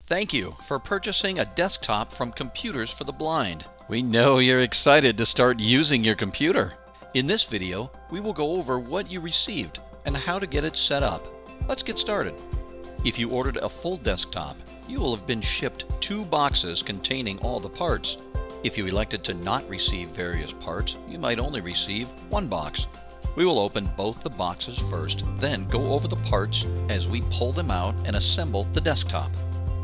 Thank you for purchasing a desktop from Computers for the Blind. We know you're excited to start using your computer. In this video, we will go over what you received and how to get it set up. Let's get started. If you ordered a full desktop, you will have been shipped 2 boxes containing all the parts. If you elected to not receive various parts, you might only receive 1 box. We will open both the boxes first, then go over the parts as we pull them out and assemble the desktop.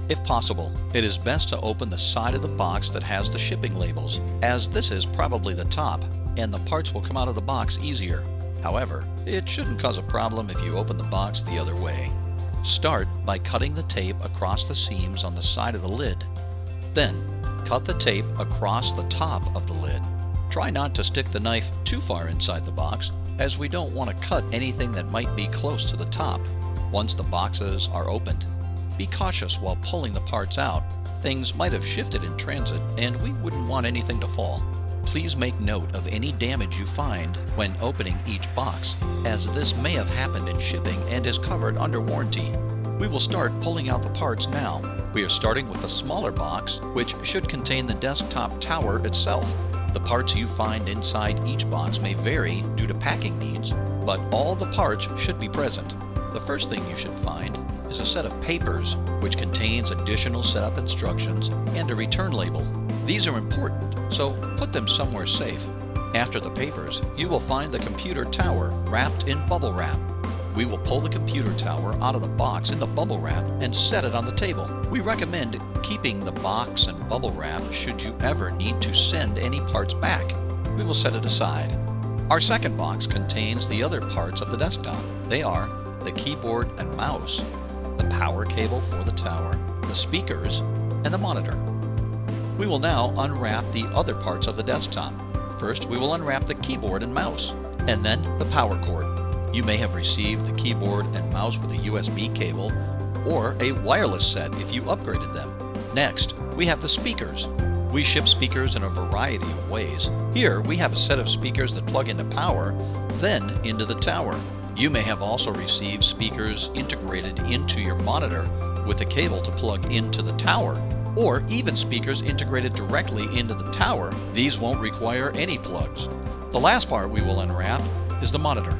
If possible, it is best to open the side of the box that has the shipping labels, as this is probably the top, and the parts will come out of the box easier. However, it shouldn't cause a problem if you open the box the other way. Start by cutting the tape across the seams on the side of the lid. Then, cut the tape across the top of the lid. Try not to stick the knife too far inside the box, as we don't want to cut anything that might be close to the top. Once the boxes are opened, be cautious while pulling the parts out. Things might have shifted in transit, and we wouldn't want anything to fall. Please make note of any damage you find when opening each box, as this may have happened in shipping and is covered under warranty. We will start pulling out the parts now. We are starting with a smaller box, which should contain the desktop tower itself. The parts you find inside each box may vary due to packing needs, but all the parts should be present. The first thing you should find is a set of papers, which contains additional setup instructions and a return label. These are important, so put them somewhere safe. After the papers, you will find the computer tower wrapped in bubble wrap. We will pull the computer tower out of the box in the bubble wrap and set it on the table. We recommend keeping the box and bubble wrap should you ever need to send any parts back. We will set it aside. Our second box contains the other parts of the desktop. They are the keyboard and mouse, the power cable for the tower, the speakers, and the monitor. We will now unwrap the other parts of the desktop. First, we will unwrap the keyboard and mouse, and then the power cord. You may have received the keyboard and mouse with a USB cable or a wireless set if you upgraded them. Next, we have the speakers. We ship speakers in a variety of ways. Here, we have a set of speakers that plug into power, then into the tower. You may have also received speakers integrated into your monitor with a cable to plug into the tower, or even speakers integrated directly into the tower. These won't require any plugs. The last part we will unwrap is the monitor.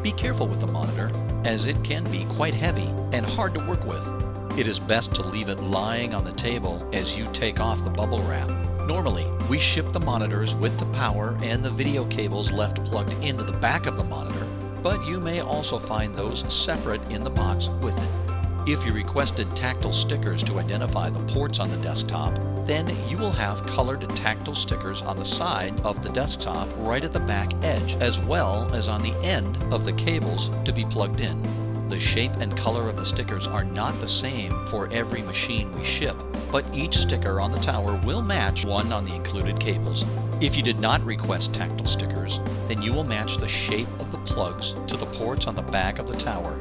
Be careful with the monitor, as it can be quite heavy and hard to work with. It is best to leave it lying on the table as you take off the bubble wrap. Normally, we ship the monitors with the power and the video cables left plugged into the back of the monitor, but you may also find those separate in the box with it. If you requested tactile stickers to identify the ports on the desktop, then you will have colored tactile stickers on the side of the desktop right at the back edge, as well as on the end of the cables to be plugged in. The shape and color of the stickers are not the same for every machine we ship, but each sticker on the tower will match one on the included cables. If you did not request tactile stickers, then you will match the shape of the plugs to the ports on the back of the tower.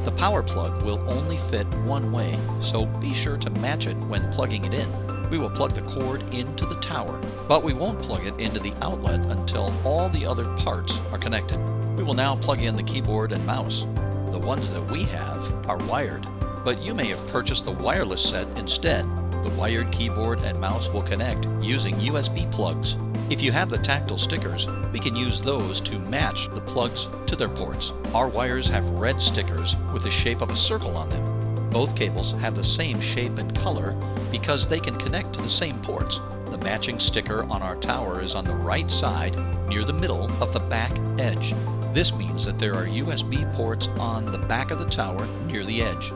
The power plug will only fit one way, so be sure to match it when plugging it in. We will plug the cord into the tower, but we won't plug it into the outlet until all the other parts are connected. We will now plug in the keyboard and mouse. The ones that we have are wired, but you may have purchased the wireless set instead. The wired keyboard and mouse will connect using USB plugs. If you have the tactile stickers, we can use those to match the plugs to their ports. Our wires have red stickers with the shape of a circle on them. Both cables have the same shape and color because they can connect to the same ports. The matching sticker on our tower is on the right side near the middle of the back edge. This means that there are USB ports on the back of the tower near the edge.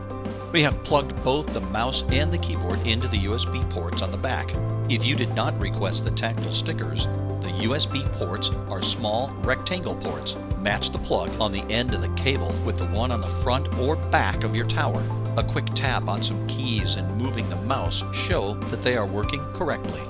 We have plugged both the mouse and the keyboard into the USB ports on the back. If you did not request the tactile stickers, the USB ports are small rectangle ports. Match the plug on the end of the cable with the one on the front or back of your tower. A quick tap on some keys and moving the mouse show that they are working correctly.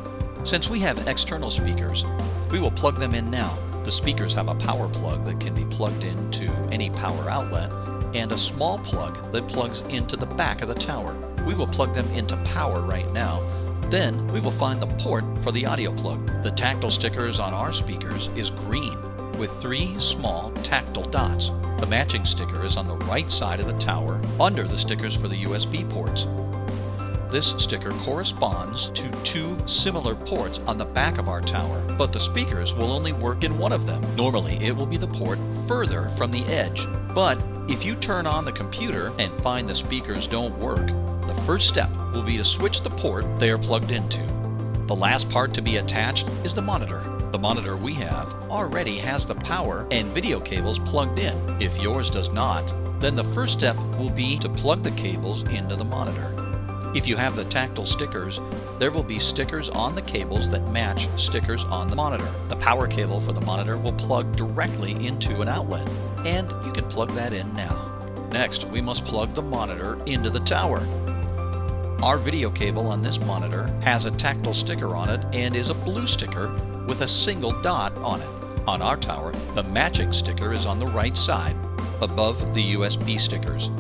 Since we have external speakers, we will plug them in now. The speakers have a power plug that can be plugged into any power outlet and a small plug that plugs into the back of the tower. We will plug them into power right now. Then we will find the port for the audio plug. The tactile stickers on our speakers is green with 3 small tactile dots. The matching sticker is on the right side of the tower under the stickers for the USB ports. This sticker corresponds to two similar ports on the back of our tower, but the speakers will only work in one of them. Normally, it will be the port further from the edge. But if you turn on the computer and find the speakers don't work, the first step will be to switch the port they are plugged into. The last part to be attached is the monitor. The monitor we have already has the power and video cables plugged in. If yours does not, then the first step will be to plug the cables into the monitor. If you have the tactile stickers, there will be stickers on the cables that match stickers on the monitor. The power cable for the monitor will plug directly into an outlet, and you can plug that in now. Next, we must plug the monitor into the tower. Our video cable on this monitor has a tactile sticker on it and is a blue sticker with a single dot on it. On our tower, the matching sticker is on the right side, above the USB stickers.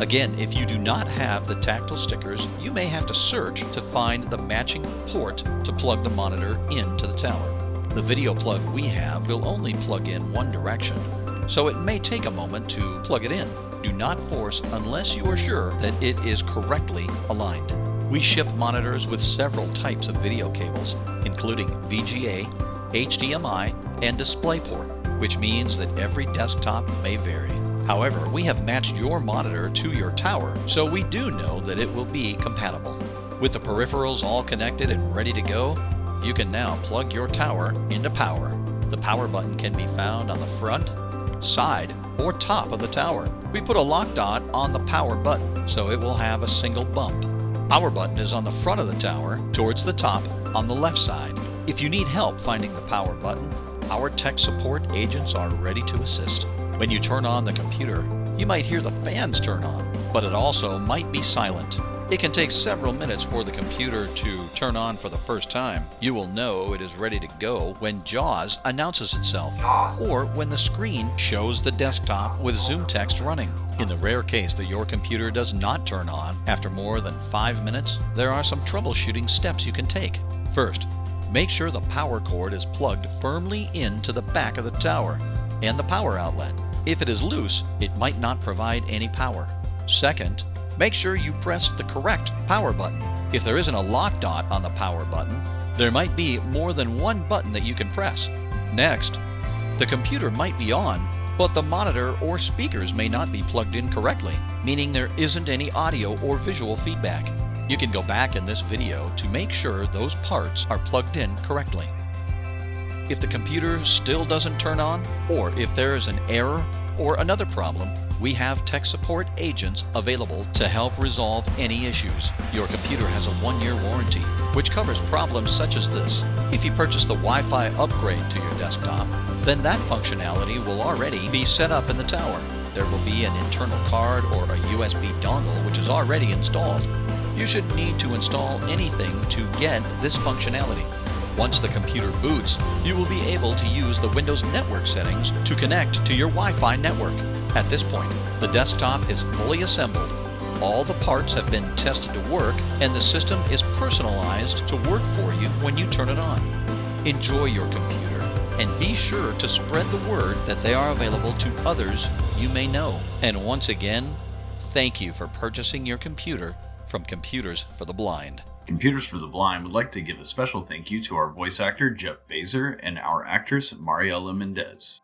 Again, if you do not have the tactile stickers, you may have to search to find the matching port to plug the monitor into the tower. The video plug we have will only plug in one direction, so it may take a moment to plug it in. Do not force unless you are sure that it is correctly aligned. We ship monitors with several types of video cables, including VGA, HDMI, and DisplayPort, which means that every desktop may vary. However, we have matched your monitor to your tower, so we do know that it will be compatible. With the peripherals all connected and ready to go, you can now plug your tower into power. The power button can be found on the front, side, or top of the tower. We put a lock dot on the power button, so it will have a single bump. Power button is on the front of the tower, towards the top, on the left side. If you need help finding the power button, our tech support agents are ready to assist. When you turn on the computer, you might hear the fans turn on, but it also might be silent. It can take several minutes for the computer to turn on for the first time. You will know it is ready to go when JAWS announces itself, or when the screen shows the desktop with Zoom text running. In the rare case that your computer does not turn on after more than 5 minutes, there are some troubleshooting steps you can take. First, make sure the power cord is plugged firmly into the back of the tower and the power outlet. If it is loose, it might not provide any power. Second, make sure you pressed the correct power button. If there isn't a lock dot on the power button, there might be more than one button that you can press. Next, the computer might be on, but the monitor or speakers may not be plugged in correctly, meaning there isn't any audio or visual feedback. You can go back in this video to make sure those parts are plugged in correctly. If the computer still doesn't turn on, or if there is an error or another problem, we have tech support agents available to help resolve any issues. Your computer has a 1-year warranty, which covers problems such as this. If you purchase the Wi-Fi upgrade to your desktop, then that functionality will already be set up in the tower. There will be an internal card or a USB dongle which is already installed. You shouldn't need to install anything to get this functionality. Once the computer boots, you will be able to use the Windows network settings to connect to your Wi-Fi network. At this point, the desktop is fully assembled. All the parts have been tested to work, and the system is personalized to work for you when you turn it on. Enjoy your computer, and be sure to spread the word that they are available to others you may know. And once again, thank you for purchasing your computer from Computers for the Blind. Computers for the Blind would like to give a special thank you to our voice actor Jeff Bazer and our actress Mariela Mendez.